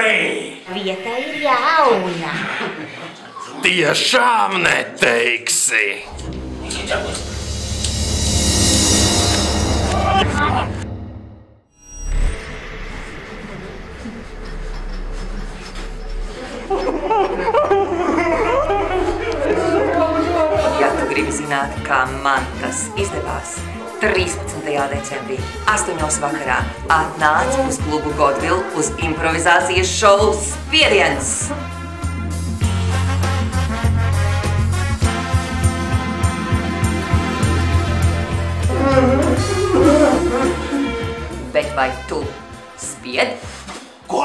Oi! Vieta ir jauna. Tiešām neteiksi. Ja tu gribi zināt, kā man tas izdevās, 13. decembrī, 8. vakarā atnāc uz klubu Godville uz improvizācijas šovu Spiediens! Bet vai tu spied? Ko?